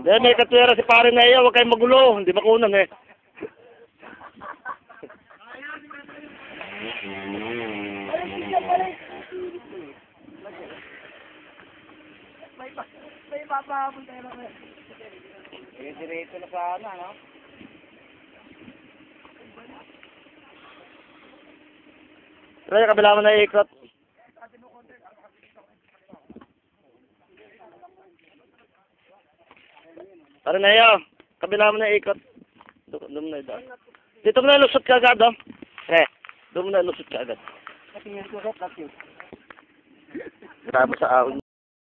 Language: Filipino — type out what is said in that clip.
Dahil may katwera si pare na iya, huwag kayong magulo. Hindi makunan eh. May papahapon tayo lang eh. Diretso na sana, no? Pero yung kabila mo na ikot. Pare na iyo, kabila mo na ikot. Doon mo na idaan. Dito mo na lusot ka agad, oh. Doon mo na lusot ka agad. Kasi yung surat natin. Tapos sa ahon.